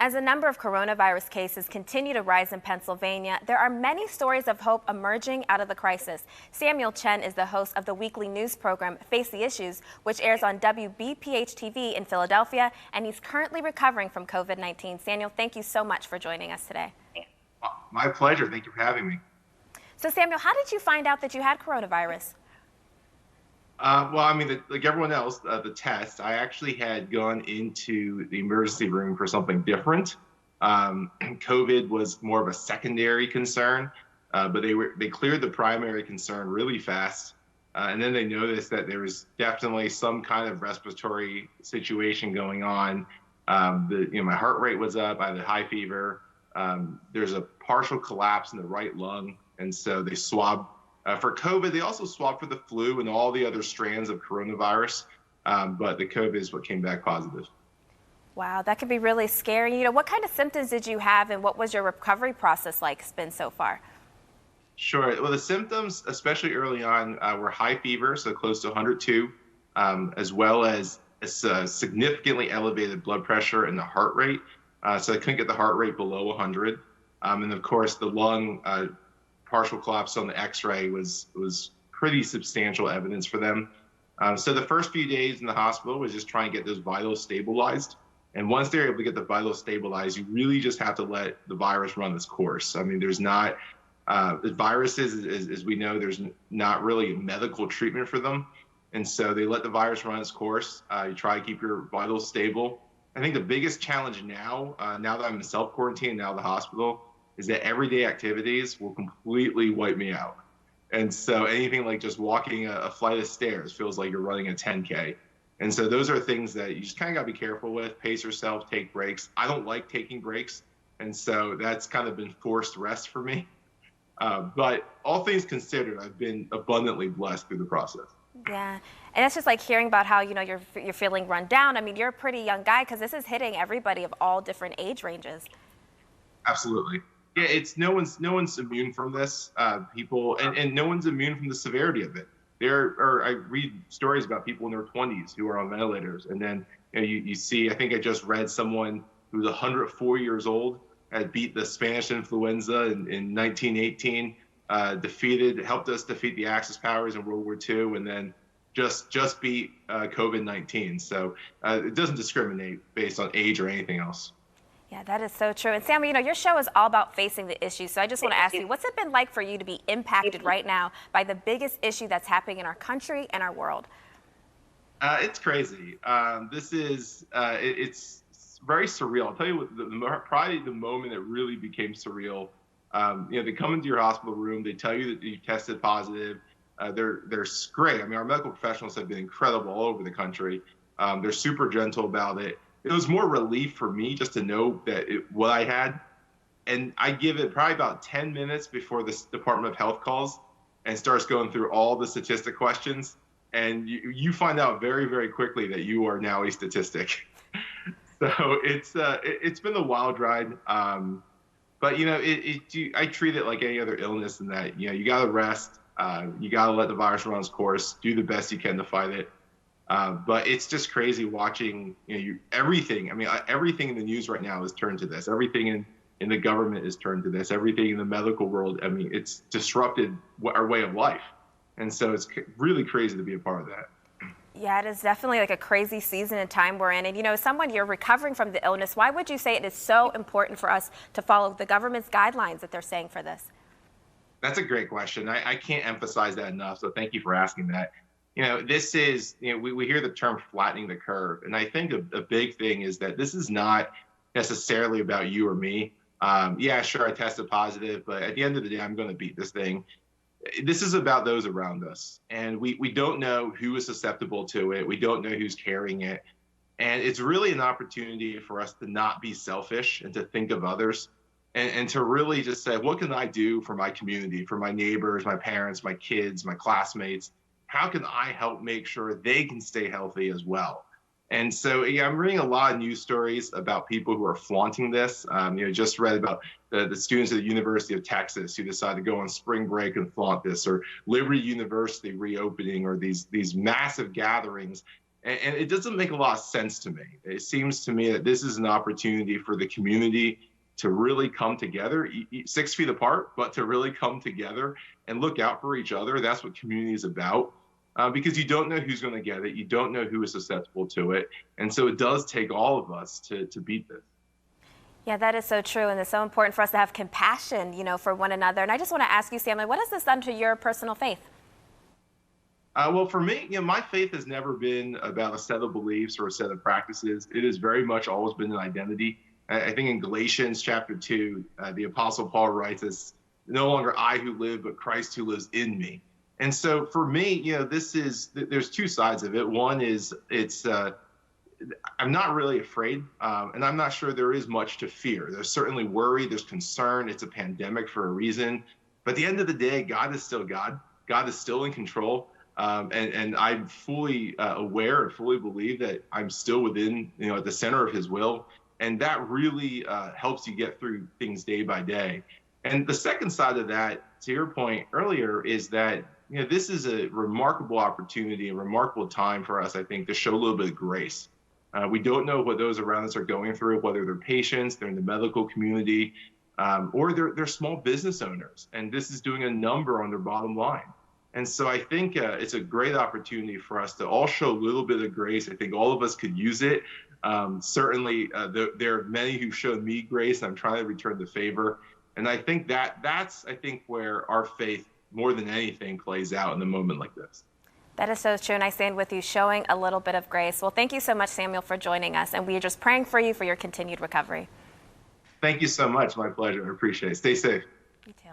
As a number of coronavirus cases continue to rise in Pennsylvania, there are many stories of hope emerging out of the crisis. Samuel Chen is the host of the weekly news program Face the Issues, which airs on WBPH-TV in Philadelphia, and he's currently recovering from COVID-19. Samuel, thank you so much for joining us today. My pleasure. Thank you for having me. So, Samuel, how did you find out that you had coronavirus? Well, I mean, like everyone else, the test, I actually had gone into the emergency room for something different. COVID was more of a secondary concern, but they cleared the primary concern really fast. And then they noticed that there was definitely some kind of respiratory situation going on. My heart rate was up, I had a high fever. There's a partial collapse in the right lung. And so they swabbed for COVID. They also swabbed for the flu and all the other strands of coronavirus. But the COVID is what came back positive. Wow, that could be really scary. What kind of symptoms did you have, and what was your recovery process like been so far? Sure. Well, the symptoms, especially early on, were high fever, so close to 102, as well as significantly elevated blood pressure and the heart rate. So I couldn't get the heart rate below 100. And of course, the lung partial collapse on the X-ray was pretty substantial evidence for them. So the first few days in the hospital was just trying to get those vitals stabilized. And once they're able to get the vitals stabilized, you really just have to let the virus run its course. I mean, there's not, the viruses, as we know, there's not really medical treatment for them. And so they let the virus run its course. You try to keep your vitals stable. I think the biggest challenge now, now that I'm in self-quarantine, now the hospital, is that everyday activities will completely wipe me out. And so anything like just walking a flight of stairs feels like you're running a 10K. And so those are things that you just kind of got to be careful with, pace yourself, take breaks. I don't like taking breaks. And so that's kind of been forced rest for me. But all things considered, I've been abundantly blessed through the process. Yeah, and it's just like hearing about how, you're feeling run down. I mean, you're a pretty young guy, because this is hitting everybody of all different age ranges. Absolutely. Yeah, no one's immune from this. People, and no one's immune from the severity of it. I read stories about people in their 20s who are on ventilators, and then you see. I think I just read someone who was 104 years old, had beat the Spanish influenza in 1918, helped us defeat the Axis powers in World War II, and then just beat COVID-19. So it doesn't discriminate based on age or anything else. Yeah, that is so true. And Sam, your show is all about facing the issue. So I just want to ask you, what's it been like for you to be impacted right now by the biggest issue that's happening in our country and our world? It's crazy. It's very surreal. I'll tell you what, probably the moment that really became surreal. They come into your hospital room, they tell you that you tested positive. They're great. I mean, our medical professionals have been incredible all over the country. They're super gentle about it. It was more relief for me just to know that what I had. And I give it probably about 10 minutes before the Department of Health calls and starts going through all the statistic questions. And you find out very, very quickly that you are now a statistic. So it's been a wild ride. But, I treat it like any other illness in that, you got to rest. You got to let the virus run its course, do the best you can to fight it. But it's just crazy watching everything. I mean, everything in the news right now is turned to this. Everything in the government is turned to this. Everything in the medical world. I mean, it's disrupted our way of life. And so it's really crazy to be a part of that. Yeah, it is definitely like a crazy season and time we're in. And, someone you're recovering from the illness, why would you say it is so important for us to follow the government's guidelines that they're saying for this? That's a great question. I can't emphasize that enough. So thank you for asking that. This is, we hear the term flattening the curve. And I think a big thing is that this is not necessarily about you or me. Yeah, sure, I tested positive, but at the end of the day, I'm going to beat this thing. This is about those around us. And we don't know who is susceptible to it. We don't know who's carrying it. And it's really an opportunity for us to not be selfish and to think of others and to really just say, what can I do for my community, for my neighbors, my parents, my kids, my classmates? How can I help make sure they can stay healthy as well? And so, I'm reading a lot of news stories about people who are flaunting this. Just read about the students at the University of Texas who decided to go on spring break and flaunt this, or Liberty University reopening, or these massive gatherings. And it doesn't make a lot of sense to me. It seems to me that this is an opportunity for the community to really come together, 6 feet apart, but to really come together and look out for each other. That's what community is about. Because you don't know who's going to get it. You don't know who is susceptible to it. And so it does take all of us to beat this. Yeah, that is so true. And it's so important for us to have compassion, for one another. And I just want to ask you, Samuel, what has this done to your personal faith? Well, for me, my faith has never been about a set of beliefs or a set of practices. It has very much always been an identity. I think in Galatians chapter 2, the Apostle Paul writes, "It's no longer I who live, but Christ who lives in me." And so for me, there's two sides of it. One is I'm not really afraid, and I'm not sure there is much to fear. There's certainly worry, there's concern. It's a pandemic for a reason. But at the end of the day, God is still God. God is still in control. And I'm fully aware and fully believe that I'm still within, at the center of his will. And that really helps you get through things day by day. And the second side of that, to your point earlier, is that, this is a remarkable opportunity, a remarkable time for us, I think, to show a little bit of grace. We don't know what those around us are going through, whether they're patients, they're in the medical community, or they're small business owners. And this is doing a number on their bottom line. And so I think it's a great opportunity for us to all show a little bit of grace. I think all of us could use it. Certainly, there are many who showed me grace, and I'm trying to return the favor. And I think that's where our faith, more than anything, plays out in a moment like this. That is so true, and I stand with you, showing a little bit of grace. Well, thank you so much, Samuel, for joining us, and we are just praying for you for your continued recovery. Thank you so much. My pleasure. I appreciate it. Stay safe. You too.